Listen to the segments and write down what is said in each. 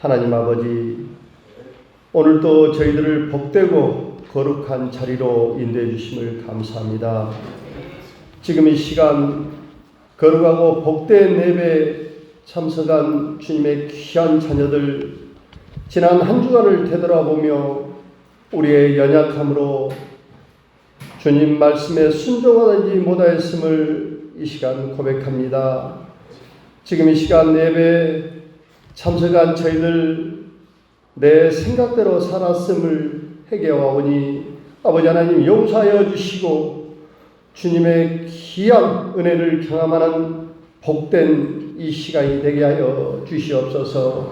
하나님 아버지, 오늘도 저희들을 복되고 거룩한 자리로 인도해 주심을 감사합니다. 지금 이 시간 거룩하고 복된 예배에 참석한 주님의 귀한 자녀들, 지난 한 주간을 되돌아보며 우리의 연약함으로 주님 말씀에 순종하는지 못하였음을 이 시간 고백합니다. 지금 이 시간 예배에 참석한 저희들 내 생각대로 살았음을 회개하오니 아버지 하나님 용서하여 주시고 주님의 귀한 은혜를 경험하는 복된 이 시간이 되게 하여 주시옵소서.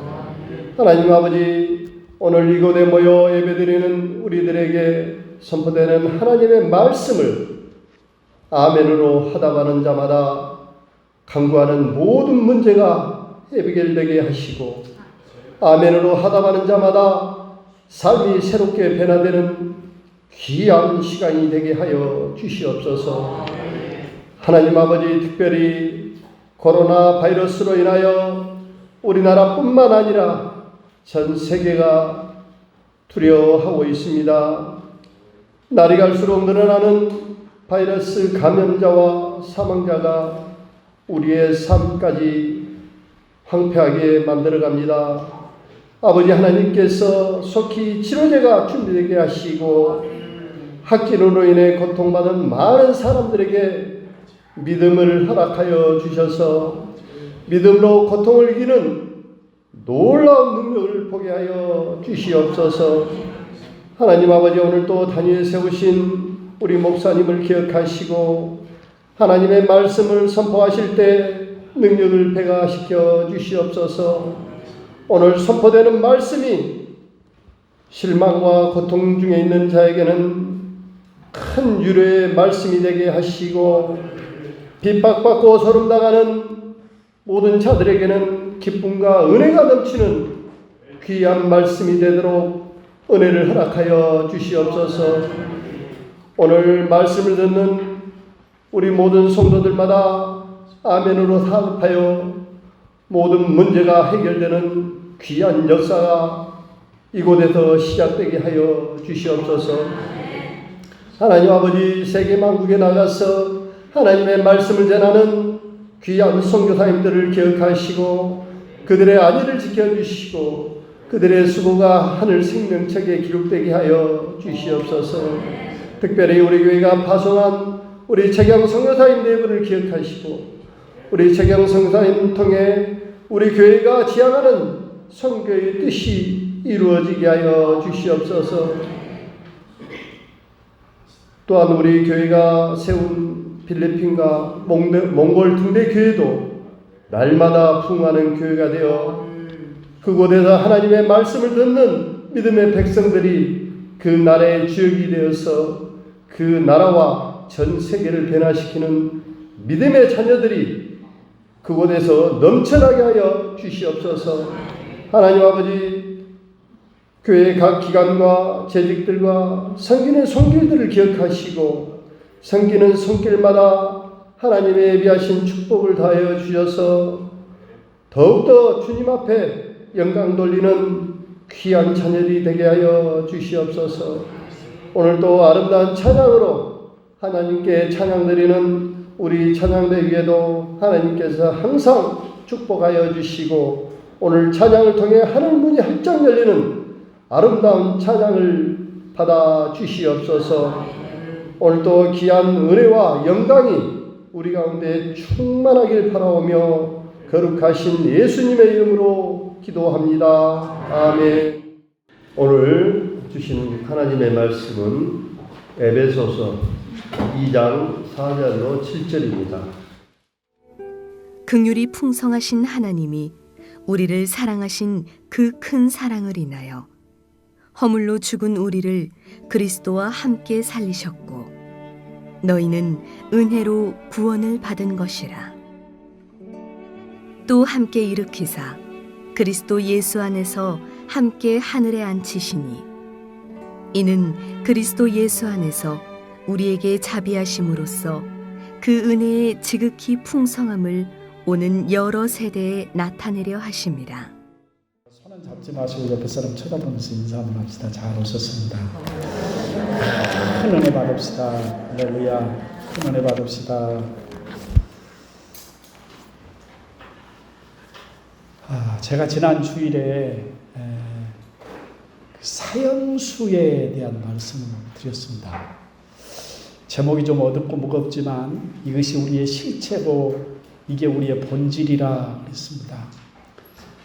하나님 아버지, 오늘 이곳에 모여 예배드리는 우리들에게 선포되는 하나님의 말씀을 아멘으로 하답하는 자마다 간구하는 모든 문제가 해결되게 하시고, 아멘으로 하답하는 자마다 삶이 새롭게 변화되는 귀한 시간이 되게 하여 주시옵소서. 하나님 아버지, 특별히 코로나 바이러스로 인하여 우리나라뿐만 아니라 전 세계가 두려워하고 있습니다. 날이 갈수록 늘어나는 바이러스 감염자와 사망자가 우리의 삶까지 황폐하게 만들어갑니다. 아버지 하나님께서 속히 치료제가 준비되게 하시고, 학기론으로 인해 고통받은 많은 사람들에게 믿음을 허락하여 주셔서 믿음으로 고통을 이기는 놀라운 능력을 보게 하여 주시옵소서. 하나님 아버지, 오늘 또 단위에 세우신 우리 목사님을 기억하시고 하나님의 말씀을 선포하실 때 능력을 배가시켜 주시옵소서. 오늘 선포되는 말씀이 실망과 고통 중에 있는 자에게는 큰 위로의 말씀이 되게 하시고, 핍박받고 소름당하는 모든 자들에게는 기쁨과 은혜가 넘치는 귀한 말씀이 되도록 은혜를 허락하여 주시옵소서. 오늘 말씀을 듣는 우리 모든 성도들마다 아멘으로 답하여 모든 문제가 해결되는 귀한 역사가 이곳에서 시작되게 하여 주시옵소서. 하나님 아버지, 세계 만국에 나가서 하나님의 말씀을 전하는 귀한 선교사님들을 기억하시고 그들의 안위를 지켜주시고 그들의 수고가 하늘 생명책에 기록되게 하여 주시옵소서. 특별히 우리 교회가 파송한 우리 최경 선교사님 네 분을 기억하시고, 우리 최경 선교사님 통해 우리 교회가 지향하는 선교의 뜻이 이루어지게 하여 주시옵소서. 또한 우리 교회가 세운 필리핀과 몽골 등대 교회도 날마다 부흥하는 교회가 되어 그곳에서 하나님의 말씀을 듣는 믿음의 백성들이 그 나라의 주역이 되어서 그 나라와 전 세계를 변화시키는 믿음의 자녀들이 그곳에서 넘쳐나게 하여 주시옵소서. 하나님 아버지, 교회 각 기관과 재직들과 섬기는 손길들을 기억하시고 섬기는 손길마다 하나님의 예비하신 축복을 다하여 주셔서 더욱더 주님 앞에 영광 돌리는 귀한 자녀들이 되게 하여 주시옵소서. 오늘도 아름다운 찬양으로 하나님께 찬양드리는 우리 찬양대 위에도 하나님께서 항상 축복하여 주시고, 오늘 찬양을 통해 하늘 문이 활짝 열리는 아름다운 찬양을 받아 주시옵소서. 오늘도 귀한 은혜와 영광이 우리 가운데 충만하길 바라오며 거룩하신 예수님의 이름으로 기도합니다. 아멘. 오늘 주시는 하나님의 말씀은 에베소서 2장 4절로 7절입니다. 긍휼이 풍성하신 하나님이 우리를 사랑하신 그 큰 사랑을 인하여 허물로 죽은 우리를 그리스도와 함께 살리셨고 너희는 은혜로 구원을 받은 것이라. 또 함께 일으키사 그리스도 예수 안에서 함께 하늘에 앉히시니 이는 그리스도 예수 안에서 우리에게 자비하심으로써 그 은혜의 지극히 풍성함을 오는 여러 세대에 나타내려 하심이라. 손은 잡지 마시고 옆에 사람 쳐다보면서 인사 한번 합시다. 잘 오셨습니다. 큰 은혜 받읍시다. 할렐루야. 큰 은혜 받읍시다. 제가 지난 주일에 사형수에 대한 말씀을 드렸습니다. 제목이 좀 어둡고 무겁지만 이것이 우리의 실체고 이게 우리의 본질이라 그랬습니다.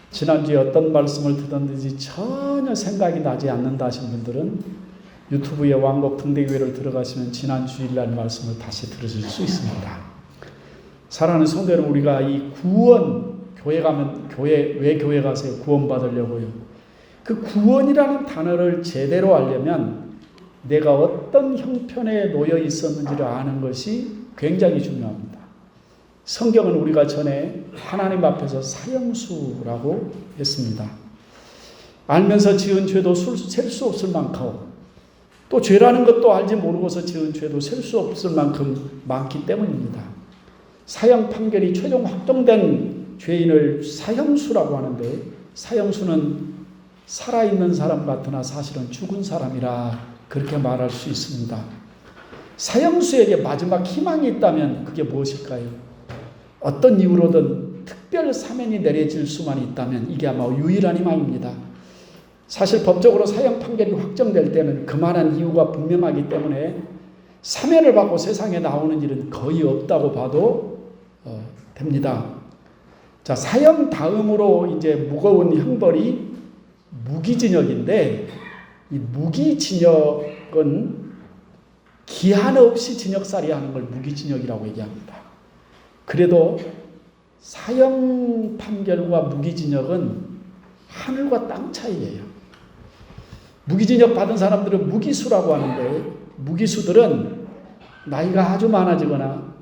지난주에 어떤 말씀을 듣었는지 전혀 생각이 나지 않는다 하신 분들은 유튜브에 왕곡 등대교회를 들어가시면 지난 주일날 말씀을 다시 들으실 수 있습니다. 사랑하는 성도 여러분, 우리가 이 구원, 교회 가면 왜 교회 가세요? 구원 받으려고요. 그 구원이라는 단어를 제대로 알려면 내가 어떤 형편에 놓여 있었는지를 아는 것이 굉장히 중요합니다. 성경은 우리가 전에 하나님 앞에서 사형수라고 했습니다. 알면서 지은 죄도 셀 수 없을 만큼, 또 죄라는 것도 알지 모르고서 지은 죄도 셀 수 없을 만큼 많기 때문입니다. 사형 판결이 최종 확정된 죄인을 사형수라고 하는데, 사형수는 살아있는 사람 같으나 사실은 죽은 사람이라 그렇게 말할 수 있습니다. 사형수에게 마지막 희망이 있다면 그게 무엇일까요? 어떤 이유로든 특별 사면이 내려질 수만 있다면 이게 아마 유일한 희망입니다. 사실 법적으로 사형 판결이 확정될 때는 그만한 이유가 분명하기 때문에 사면을 받고 세상에 나오는 일은 거의 없다고 봐도 됩니다. 자, 사형 다음으로 이제 무거운 형벌이 무기징역인데, 이 무기징역은 기한 없이 징역살이 하는 걸 무기징역이라고 얘기합니다. 그래도 사형 판결과 무기징역은 하늘과 땅 차이예요. 무기징역 받은 사람들은 무기수라고 하는데, 무기수들은 나이가 아주 많아지거나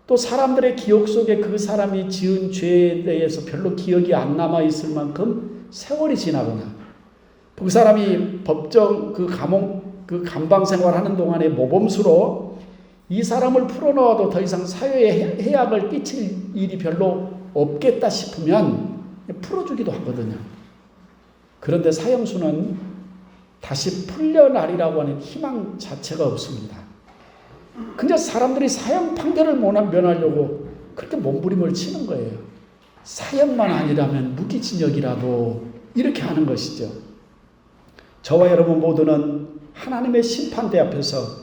또 사람들의 기억 속에 그 사람이 지은 죄에 대해서 별로 기억이 안 남아 있을 만큼 세월이 지나거나, 그 사람이 법정 그 감옥 그 감방 생활하는 동안에 모범수로 이 사람을 풀어놓아도 더 이상 사회에 해악을 끼칠 일이 별로 없겠다 싶으면 풀어주기도 하거든요. 그런데 사형수는 다시 풀려나리라고 하는 희망 자체가 없습니다. 그냥 사람들이 사형 판결을 면하려고 그렇게 몸부림을 치는 거예요. 사형만 아니라면 무기징역이라도 이렇게 하는 것이죠. 저와 여러분 모두는 하나님의 심판대 앞에서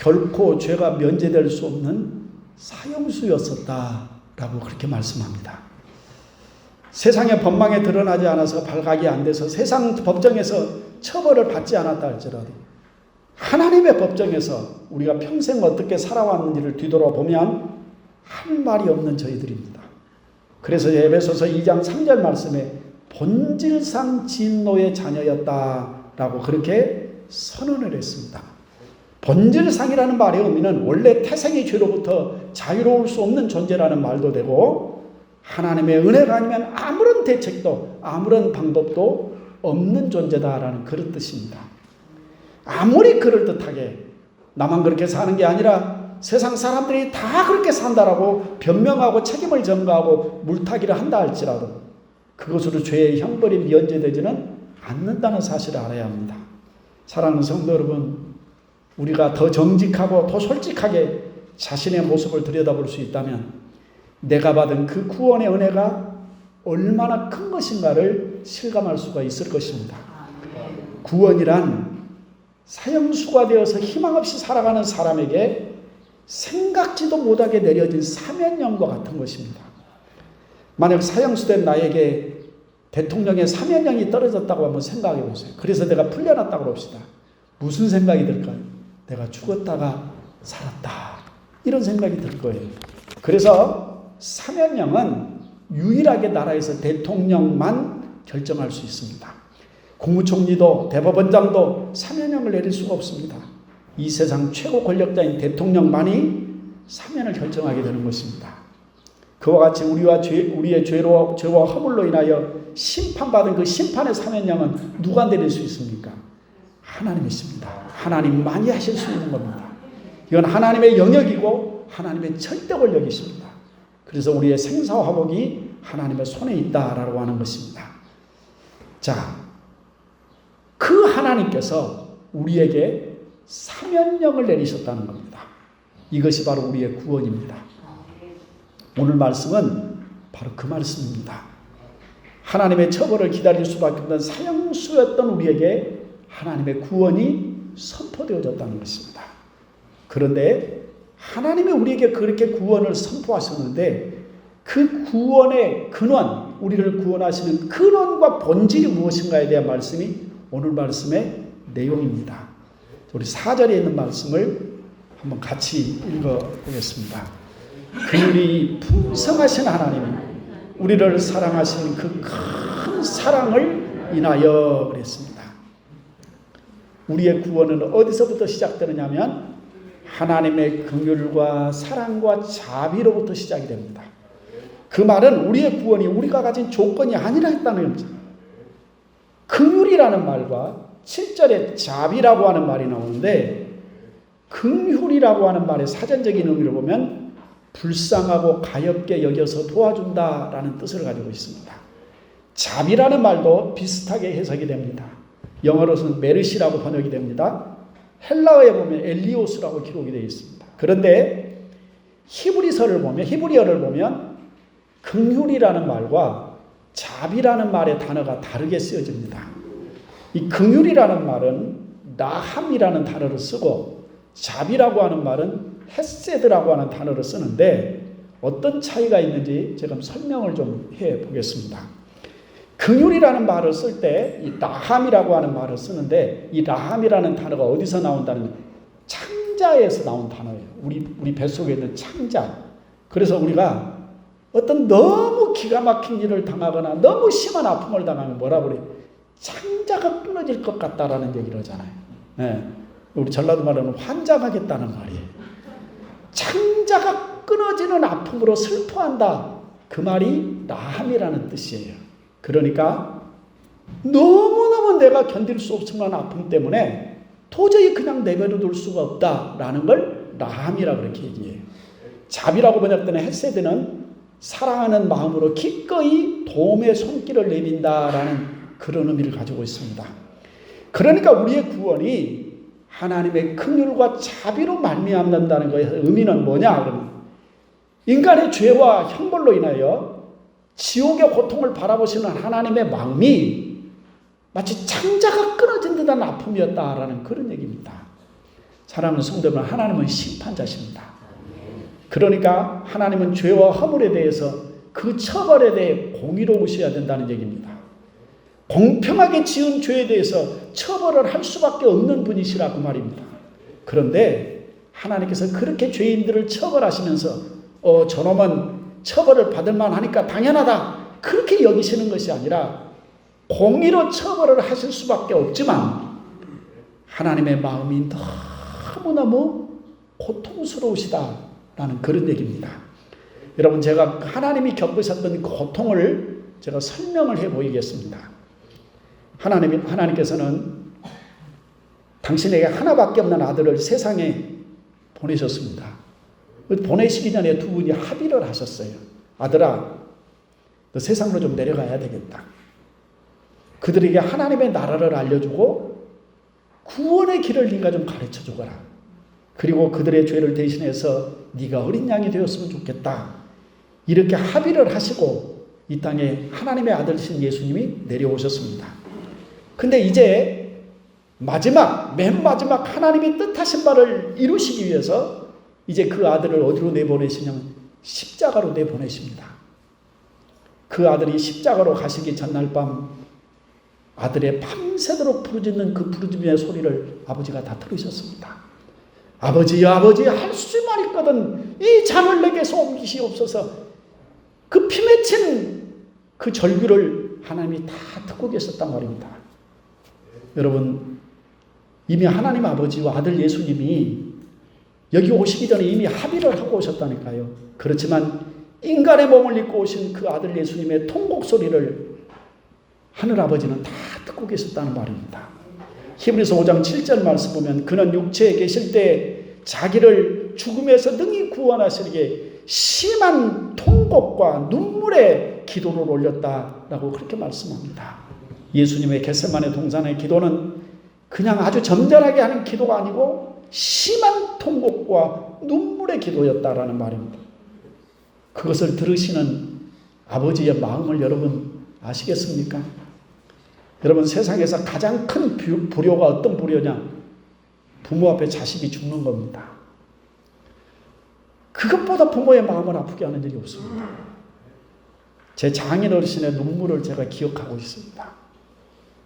결코 죄가 면제될 수 없는 사형수였었다라고 그렇게 말씀합니다. 세상의 법망에 드러나지 않아서 발각이 안 돼서 세상 법정에서 처벌을 받지 않았다 할지라도 하나님의 법정에서 우리가 평생 어떻게 살아왔는지를 뒤돌아보면 할 말이 없는 저희들입니다. 그래서 에베소서 2장 3절 말씀에 본질상 진노의 자녀였다라고 그렇게 선언을 했습니다. 본질상이라는 말의 의미는 원래 태생의 죄로부터 자유로울 수 없는 존재라는 말도 되고, 하나님의 은혜가 아니면 아무런 대책도 아무런 방법도 없는 존재다라는 그런 뜻입니다. 아무리 그럴듯하게 나만 그렇게 사는 게 아니라 세상 사람들이 다 그렇게 산다라고 변명하고 책임을 전가하고 물타기를 한다 할지라도 그것으로 죄의 형벌이 면제되지는 않는다는 사실을 알아야 합니다. 사랑하는 성도 여러분, 우리가 더 정직하고 더 솔직하게 자신의 모습을 들여다볼 수 있다면 내가 받은 그 구원의 은혜가 얼마나 큰 것인가를 실감할 수가 있을 것입니다. 구원이란 사형수가 되어서 희망 없이 살아가는 사람에게 생각지도 못하게 내려진 사면령과 같은 것입니다. 만약 사형수된 나에게 대통령의 사면령이 떨어졌다고 한번 생각해 보세요. 그래서 내가 풀려났다고 합시다. 무슨 생각이 들까요? 내가 죽었다가 살았다, 이런 생각이 들 거예요. 그래서 사면령은 유일하게 나라에서 대통령만 결정할 수 있습니다. 국무총리도 대법원장도 사면령을 내릴 수가 없습니다. 이 세상 최고 권력자인 대통령만이 사면을 결정하게 되는 것입니다. 그와 같이 우리의 죄와 허물로 인하여 심판받은 그 심판의 사면령은 누가 내릴 수 있습니까? 하나님이십니다. 하나님만이 하실 수 있는 겁니다. 이건 하나님의 영역이고 하나님의 절대 권력이십니다. 그래서 우리의 생사화복이 하나님의 손에 있다라고 하는 것입니다. 자, 그 하나님께서 우리에게 사면령을 내리셨다는 겁니다. 이것이 바로 우리의 구원입니다. 오늘 말씀은 바로 그 말씀입니다. 하나님의 처벌을 기다릴 수밖에 없는 사형수였던 우리에게 하나님의 구원이 선포되어졌다는 것입니다. 그런데 하나님이 우리에게 그렇게 구원을 선포하셨는데 그 구원의 근원, 우리를 구원하시는 근원과 본질이 무엇인가에 대한 말씀이 오늘 말씀의 내용입니다. 우리 4절에 있는 말씀을 한번 같이 읽어보겠습니다. 그들이 풍성하신 하나님이 우리를 사랑하시는 그 큰 사랑을 인하여 그랬습니다. 우리의 구원은 어디서부터 시작되느냐면 하나님의 긍휼과 사랑과 자비로부터 시작이 됩니다. 그 말은 우리의 구원이 우리가 가진 조건이 아니라 했다는 겁니다. 긍휼이라는 말과 7절에 자비라고 하는 말이 나오는데 긍휼이라고 하는 말의 사전적인 의미를 보면 불쌍하고 가엾게 여겨서 도와준다라는 뜻을 가지고 있습니다. 자비라는 말도 비슷하게 해석이 됩니다. 영어로서는 메르시라고 번역이 됩니다. 헬라어에 보면 엘리오스라고 기록이 되어 있습니다. 그런데 히브리어를 보면 긍휼이라는 말과 자비라는 말의 단어가 다르게 쓰여집니다. 이 긍휼이라는 말은 나함이라는 단어를 쓰고 자비라고 하는 말은 헤세드라고 하는 단어를 쓰는데 어떤 차이가 있는지 제가 설명을 좀 해보겠습니다. 긍휼이라는 말을 쓸 때 이 라함이라고 하는 말을 쓰는데 이 라함이라는 단어가 어디서 나온다는 창자에서 나온 단어예요. 우리 뱃속에 있는 창자. 그래서 우리가 어떤 너무 기가 막힌 일을 당하거나 너무 심한 아픔을 당하면 뭐라고 그래요? 창자가 끊어질 것 같다라는 얘기를 하잖아요. 네. 우리 전라도 말로는 환장하겠다는 말이에요. 창자가 끊어지는 아픔으로 슬퍼한다. 그 말이 라함이라는 뜻이에요. 그러니까 너무너무 내가 견딜 수 없을 만한 아픔 때문에 도저히 그냥 내버려둘 수가 없다라는 걸 라함이라고 그렇게 얘기해요. 자비라고 번역되는 헤세드는 사랑하는 마음으로 기꺼이 도움의 손길을 내민다라는 그런 의미를 가지고 있습니다. 그러니까 우리의 구원이 하나님의 긍휼과 자비로 말미암는다는 것의 의미는 뭐냐? 그러면 인간의 죄와 형벌로 인하여 지옥의 고통을 바라보시는 하나님의 마음이 마치 창자가 끊어진 듯한 아픔이었다라는 그런 얘기입니다. 사랑하는 성도 여러분, 하나님은 심판자십니다. 그러니까 하나님은 죄와 허물에 대해서 그 처벌에 대해 공의로우셔야 된다는 얘기입니다. 공평하게 지은 죄에 대해서 처벌을 할 수밖에 없는 분이시라고 말입니다. 그런데 하나님께서 그렇게 죄인들을 처벌하시면서 저놈은 처벌을 받을 만하니까 당연하다 그렇게 여기시는 것이 아니라 공의로 처벌을 하실 수밖에 없지만 하나님의 마음이 너무너무 고통스러우시다라는 그런 얘기입니다. 여러분, 제가 하나님이 겪으셨던 그 고통을 제가 설명을 해 보이겠습니다. 하나님께서는 당신에게 하나밖에 없는 아들을 세상에 보내셨습니다. 보내시기 전에 두 분이 합의를 하셨어요. 아들아, 너 세상으로 좀 내려가야 되겠다. 그들에게 하나님의 나라를 알려주고 구원의 길을 네가 좀 가르쳐 주거라. 그리고 그들의 죄를 대신해서 네가 어린 양이 되었으면 좋겠다. 이렇게 합의를 하시고 이 땅에 하나님의 아들이신 예수님이 내려오셨습니다. 근데 이제 맨 마지막 하나님이 뜻하신 바를 이루시기 위해서 이제 그 아들을 어디로 내보내시냐면 십자가로 내보내십니다. 그 아들이 십자가로 가시기 전날 밤 아들의 밤새도록 부르짖는 그 부르짖음의 소리를 아버지가 다 들으셨습니다. 아버지, 아버지, 할 수만 있거든 이 잔을 내게서 옮기시옵소서. 그 피 맺힌 그 절규를 하나님이 다 듣고 계셨단 말입니다. 여러분, 이미 하나님 아버지와 아들 예수님이 여기 오시기 전에 이미 합의를 하고 오셨다니까요. 그렇지만 인간의 몸을 입고 오신 그 아들 예수님의 통곡 소리를 하늘아버지는 다 듣고 계셨다는 말입니다. 히브리서 5장 7절 말씀 보면 그는 육체에 계실 때 자기를 죽음에서 능히 구원하시기에 심한 통곡과 눈물의 기도를 올렸다라고 그렇게 말씀합니다. 예수님의 겟세마네 동산의 기도는 그냥 아주 점잖하게 하는 기도가 아니고 심한 통곡과 눈물의 기도였다라는 말입니다. 그것을 들으시는 아버지의 마음을 여러분 아시겠습니까? 여러분, 세상에서 가장 큰 불효가 어떤 불효냐? 부모 앞에 자식이 죽는 겁니다. 그것보다 부모의 마음을 아프게 하는 일이 없습니다. 제 장인 어르신의 눈물을 제가 기억하고 있습니다.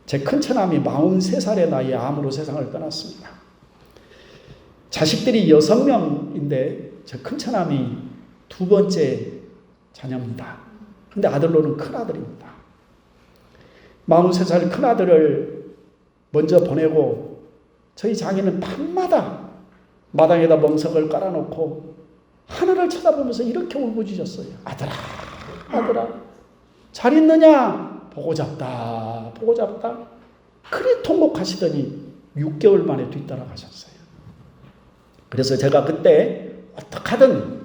제 큰처남이 43살의 나이에 암으로 세상을 떠났습니다. 자식들이 6명인데 제 큰처남이 두 번째 자녀입니다. 그런데 아들로는 큰아들입니다. 43살 큰아들을 먼저 보내고 저희 장인은 밤마다 마당에다 멍석을 깔아놓고 하늘을 쳐다보면서 이렇게 울부짖었어요. 아들아, 아들아, 잘 있느냐? 보고 잡다, 보고 잡다. 그리 통곡하시더니 6개월 만에 뒤따라가셨어요. 그래서 제가 그때 어떻게 하든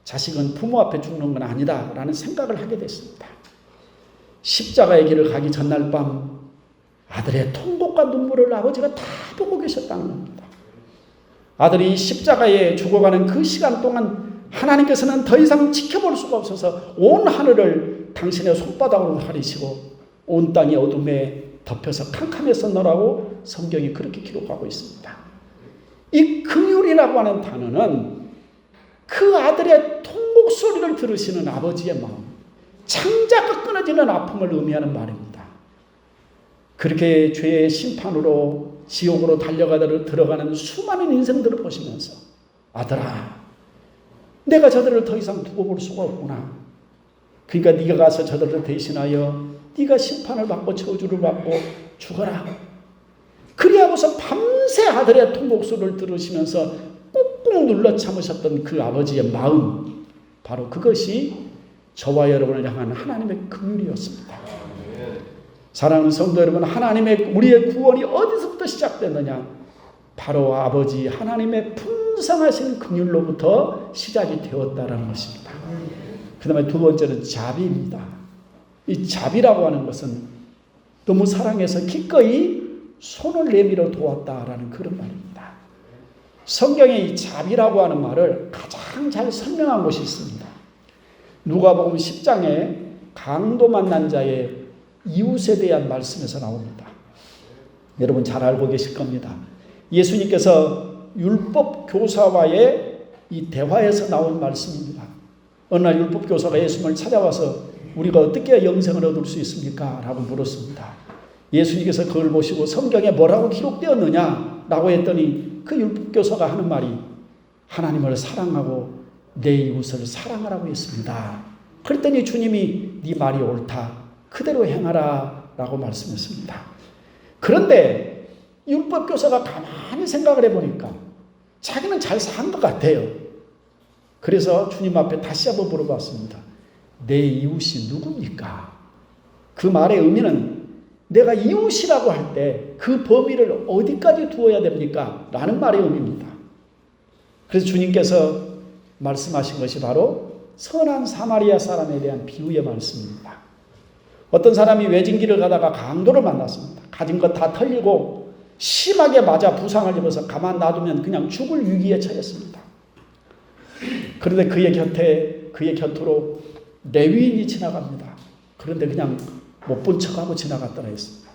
자식은 부모 앞에 죽는 건 아니다라는 생각을 하게 됐습니다. 십자가의 길을 가기 전날 밤 아들의 통곡과 눈물을 아버지가 다 보고 계셨다는 겁니다. 아들이 십자가에 죽어가는 그 시간 동안 하나님께서는 더 이상 지켜볼 수가 없어서 온 하늘을 당신의 손바닥으로 가리시고 온 땅이 어둠에 덮여서 캄캄했었노라고 성경이 그렇게 기록하고 있습니다. 이 긍휼이라고 하는 단어는 그 아들의 통곡 소리를 들으시는 아버지의 마음, 창자가 끊어지는 아픔을 의미하는 말입니다. 그렇게 죄의 심판으로 지옥으로 들어가는 수많은 인생들을 보시면서 아들아, 내가 저들을 더 이상 두고 볼 수가 없구나. 그러니까 네가 가서 저들을 대신하여 네가 심판을 받고 저주를 받고 죽어라. 그리하고서 밤새 아들의 통곡소리를 들으시면서 꾹꾹 눌러 참으셨던 그 아버지의 마음, 바로 그것이 저와 여러분을 향한 하나님의 긍휼이었습니다. 사랑하는 성도 여러분, 우리의 구원이 어디서부터 시작됐느냐? 바로 아버지 하나님의 풍성하신 긍휼로부터 시작이 되었다라는 것입니다. 그 다음에 두 번째는 자비입니다. 이 자비라고 하는 것은 너무 사랑해서 기꺼이 손을 내밀어 도왔다라는 그런 말입니다. 성경에 이 자비라고 하는 말을 가장 잘 설명한 것이 있습니다. 누가복음 10장에 강도 만난 자의 이웃에 대한 말씀에서 나옵니다. 여러분 잘 알고 계실 겁니다. 예수님께서 율법 교사와의 이 대화에서 나온 말씀입니다. 어느 날 율법 교사가 예수님을 찾아와서 우리가 어떻게 영생을 얻을 수 있습니까? 라고 물었습니다. 예수님께서 그걸 보시고 성경에 뭐라고 기록되었느냐? 라고 했더니 그 율법 교사가 하는 말이 하나님을 사랑하고 내 이웃을 사랑하라고 했습니다. 그랬더니 주님이 네 말이 옳다. 그대로 행하라 라고 말씀했습니다. 그런데 율법 교사가 가만히 생각을 해보니까 자기는 잘 산 것 같아요. 그래서 주님 앞에 다시 한번 물어봤습니다. 내 이웃이 누굽니까? 그 말의 의미는 내가 이웃이라고 할 때 그 범위를 어디까지 두어야 됩니까? 라는 말의 의미입니다. 그래서 주님께서 말씀하신 것이 바로 선한 사마리아 사람에 대한 비유의 말씀입니다. 어떤 사람이 외진 길을 가다가 강도를 만났습니다. 가진 것 다 털리고 심하게 맞아 부상을 입어서 가만 놔두면 그냥 죽을 위기에 처했습니다. 그런데 그의 곁으로 레위인이 지나갑니다. 그런데 그냥 못 본 척하고 지나갔더라 했습니다.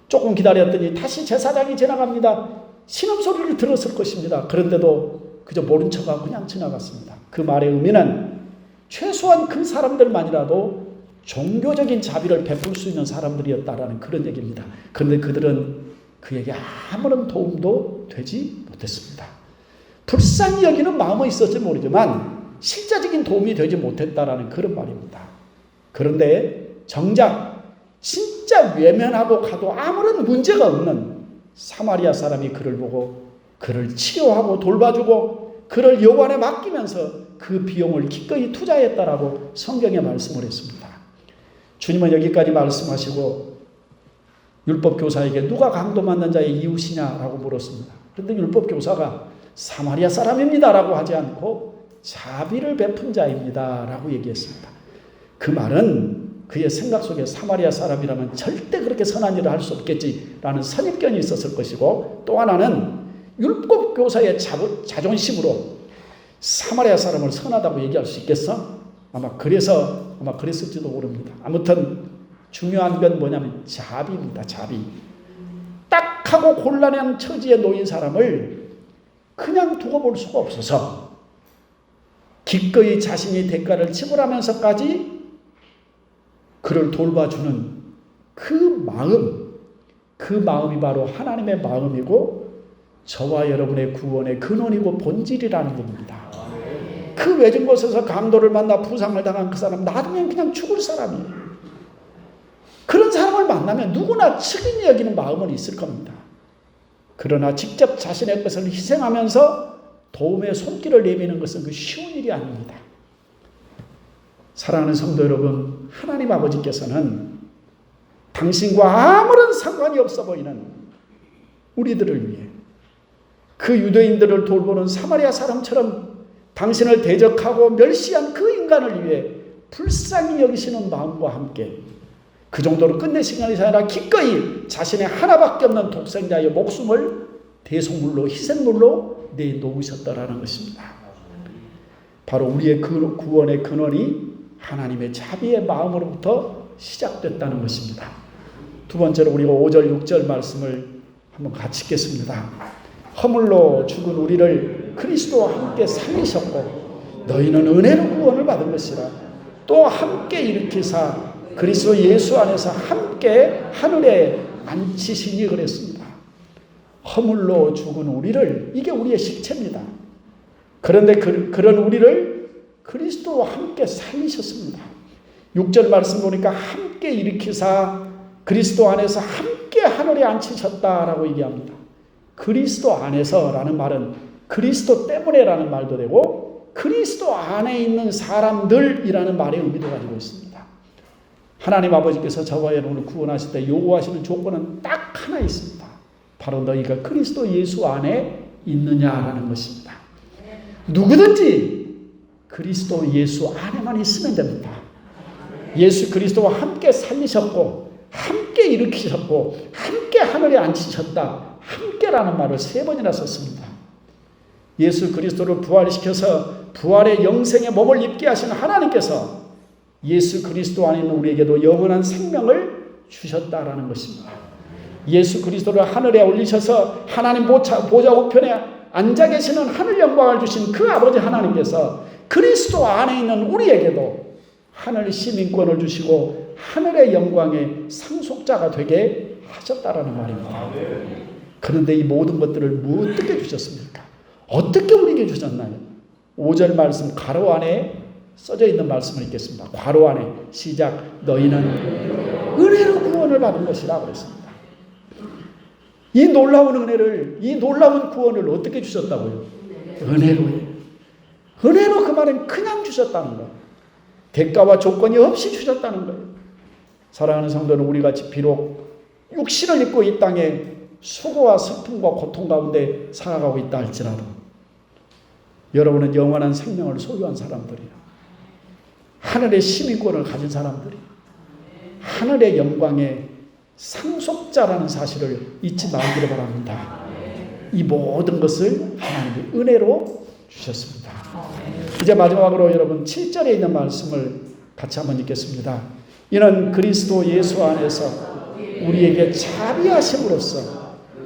조금 기다렸더니 다시 제사장이 지나갑니다. 신음소리를 들었을 것입니다. 그런데도 그저 모른 척하고 그냥 지나갔습니다. 그 말의 의미는 최소한 그 사람들만이라도 종교적인 자비를 베풀 수 있는 사람들이었다라는 그런 얘기입니다. 그런데 그들은 그에게 아무런 도움도 되지 못했습니다. 불쌍히 여기는 마음은 있었지 모르지만 실제적인 도움이 되지 못했다라는 그런 말입니다. 그런데 정작 진짜 외면하고 가도 아무런 문제가 없는 사마리아 사람이 그를 보고 그를 치료하고 돌봐주고 그를 여호와 안에 맡기면서 그 비용을 기꺼이 투자했다라고 성경에 말씀을 했습니다. 주님은 여기까지 말씀하시고 율법 교사에게 누가 강도 만난 자의 이웃이냐라고 물었습니다. 그런데 율법 교사가 사마리아 사람입니다라고 하지 않고 자비를 베푼 자입니다라고 얘기했습니다. 그 말은 그의 생각 속에 사마리아 사람이라면 절대 그렇게 선한 일을 할 수 없겠지라는 선입견이 있었을 것이고, 또 하나는 율법 교사의 자존심으로 사마리아 사람을 선하다고 얘기할 수 있겠어? 아마 그랬을지도 모릅니다. 아무튼 중요한 건 뭐냐면 자비입니다. 자비. 딱하고 곤란한 처지에 놓인 사람을 그냥 두고 볼 수가 없어서 기꺼이 자신이 대가를 지불하면서까지 그를 돌봐주는 그 마음이 바로 하나님의 마음이고 저와 여러분의 구원의 근원이고 본질이라는 겁니다. 그 외진 곳에서 강도를 만나 부상을 당한 그 사람, 놔두면 그냥 죽을 사람이에요. 그런 사람을 만나면 누구나 측은히 여기는 마음은 있을 겁니다. 그러나 직접 자신의 것을 희생하면서 도움의 손길을 내미는 것은 그 쉬운 일이 아닙니다. 사랑하는 성도 여러분, 하나님 아버지께서는 당신과 아무런 상관이 없어 보이는 우리들을 위해 그 유대인들을 돌보는 사마리아 사람처럼 당신을 대적하고 멸시한 그 인간을 위해 불쌍히 여기시는 마음과 함께 그 정도로 끝내신 것이 아니라 기꺼이 자신의 하나밖에 없는 독생자의 목숨을 대속물로 희생물로 내놓으셨다라는 것입니다. 바로 우리의 구원의 근원이 하나님의 자비의 마음으로부터 시작됐다는 것입니다. 두 번째로 우리가 5절 6절 말씀을 한번 같이 읽겠습니다. 허물로 죽은 우리를 그리스도와 함께 살리셨고 너희는 은혜로 구원을 받은 것이라. 또 함께 일으키사 그리스도 예수 안에서 함께 하늘에 앉히시니 그랬습니다. 허물로 죽은 우리를, 이게 우리의 실체입니다. 그런데 그런 우리를 그리스도와 함께 살리셨습니다. 6절 말씀 보니까 함께 일으키사 그리스도 안에서 함께 하늘에 앉히셨다라고 얘기합니다. 그리스도 안에서라는 말은 그리스도 때문에라는 말도 되고 그리스도 안에 있는 사람들이라는 말의 의미도 가지고 있습니다. 하나님 아버지께서 저와 여러분을 구원하실 때 요구하시는 조건은 딱 하나 있습니다. 바로 너희가 그리스도 예수 안에 있느냐라는 것입니다. 누구든지 그리스도 예수 안에만 있으면 됩니다. 예수 그리스도와 함께 살리셨고 함께 일으키셨고 함께 하늘에 앉히셨다. 함께라는 말을 3번이나 썼습니다. 예수 그리스도를 부활시켜서 부활의 영생의 몸을 입게 하시는 하나님께서 예수 그리스도 안에 있는 우리에게도 영원한 생명을 주셨다라는 것입니다. 예수 그리스도를 하늘에 올리셔서 하나님 보좌 우편에 앉아 계시는 하늘 영광을 주신 그 아버지 하나님께서 그리스도 안에 있는 우리에게도 하늘 시민권을 주시고 하늘의 영광의 상속자가 되게 하셨다라는 말입니다. 그런데 이 모든 것들을 어떻게 주셨습니까? 어떻게 우리에게 주셨나요? 5절 말씀 가로 안에 써져 있는 말씀을 읽겠습니다. 괄호 안에 시작. 너희는 은혜로 구원을 받은 것이라 그랬습니다. 이 놀라운 은혜를, 이 놀라운 구원을 어떻게 주셨다고요? 은혜로요. 은혜로 그 말은 그냥 주셨다는 거예요. 대가와 조건이 없이 주셨다는 거예요. 사랑하는 성도는 우리같이 비록 육신을 입고 이 땅에 수고와 슬픔과 고통 가운데 살아가고 있다 할지라도 여러분은 영원한 생명을 소유한 사람들이에요. 하늘의 시민권을 가진 사람들이 하늘의 영광의 상속자라는 사실을 잊지 말기를 바랍니다. 이 모든 것을 하나님이 은혜로 주셨습니다. 이제 마지막으로 여러분 7절에 있는 말씀을 같이 한번 읽겠습니다. 이는 그리스도 예수 안에서 우리에게 자비하심으로써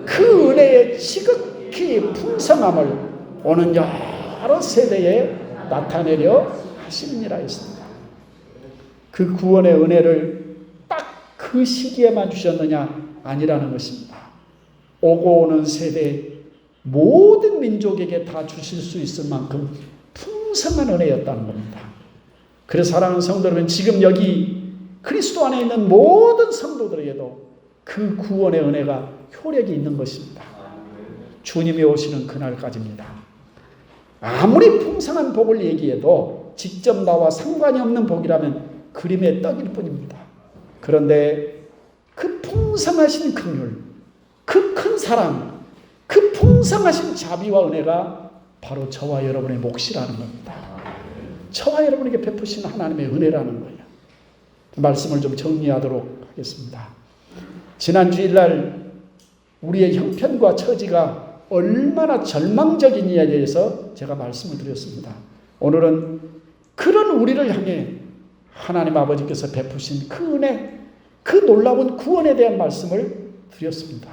그 은혜의 지극히 풍성함을 오는 여러 세대에 나타내려 하심이라 했습니다. 그 구원의 은혜를 딱 그 시기에만 주셨느냐? 아니라는 것입니다. 오고 오는 세대 모든 민족에게 다 주실 수 있을 만큼 풍성한 은혜였다는 겁니다. 그래서 사랑하는 성도 여러분, 지금 여기 그리스도 안에 있는 모든 성도들에게도 그 구원의 은혜가 효력이 있는 것입니다. 주님이 오시는 그날까지입니다. 아무리 풍성한 복을 얘기해도 직접 나와 상관이 없는 복이라면 그림의 떡일 뿐입니다. 그런데 그 풍성하신 긍휼, 그 큰 사랑, 그 풍성하신 자비와 은혜가 바로 저와 여러분의 몫이라는 겁니다. 저와 여러분에게 베푸신 하나님의 은혜라는 거예요. 말씀을 좀 정리하도록 하겠습니다. 지난 주일날 우리의 형편과 처지가 얼마나 절망적이냐에 대해서 제가 말씀을 드렸습니다. 오늘은 그런 우리를 향해 하나님 아버지께서 베푸신 그 은혜, 그 놀라운 구원에 대한 말씀을 드렸습니다.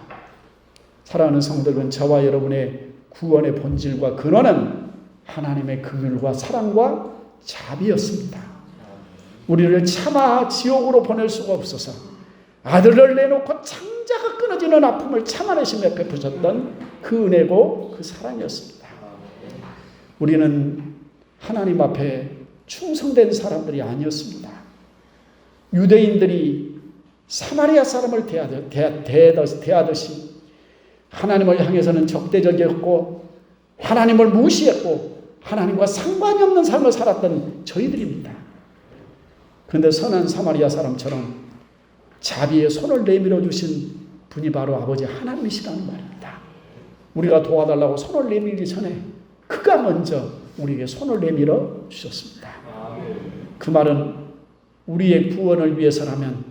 사랑하는 성도 여러분, 저와 여러분의 구원의 본질과 근원은 하나님의 긍휼과 사랑과 자비였습니다. 우리를 차마 지옥으로 보낼 수가 없어서 아들을 내놓고 창자가 끊어지는 아픔을 참아내시며 베푸셨던 그 은혜고 그 사랑이었습니다. 우리는 하나님 앞에 충성된 사람들이 아니었습니다. 유대인들이 사마리아 사람을 대하듯이 하나님을 향해서는 적대적이었고 하나님을 무시했고 하나님과 상관이 없는 삶을 살았던 저희들입니다. 그런데 선한 사마리아 사람처럼 자비의 손을 내밀어 주신 분이 바로 아버지 하나님이시라는 말입니다. 우리가 도와달라고 손을 내밀기 전에 그가 먼저 우리에게 손을 내밀어 주셨습니다. 그 말은 우리의 구원을 위해서라면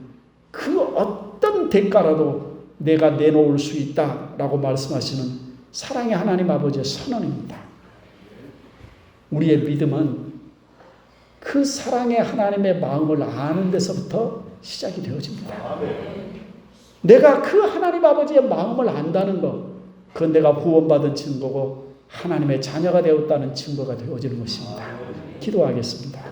그 어떤 대가라도 내가 내놓을 수 있다라고 말씀하시는 사랑의 하나님 아버지의 선언입니다. 우리의 믿음은 그 사랑의 하나님의 마음을 아는 데서부터 시작이 되어집니다. 내가 그 하나님 아버지의 마음을 안다는 것, 그건 내가 구원받은 증거고 하나님의 자녀가 되었다는 증거가 되어지는 것입니다. 기도하겠습니다.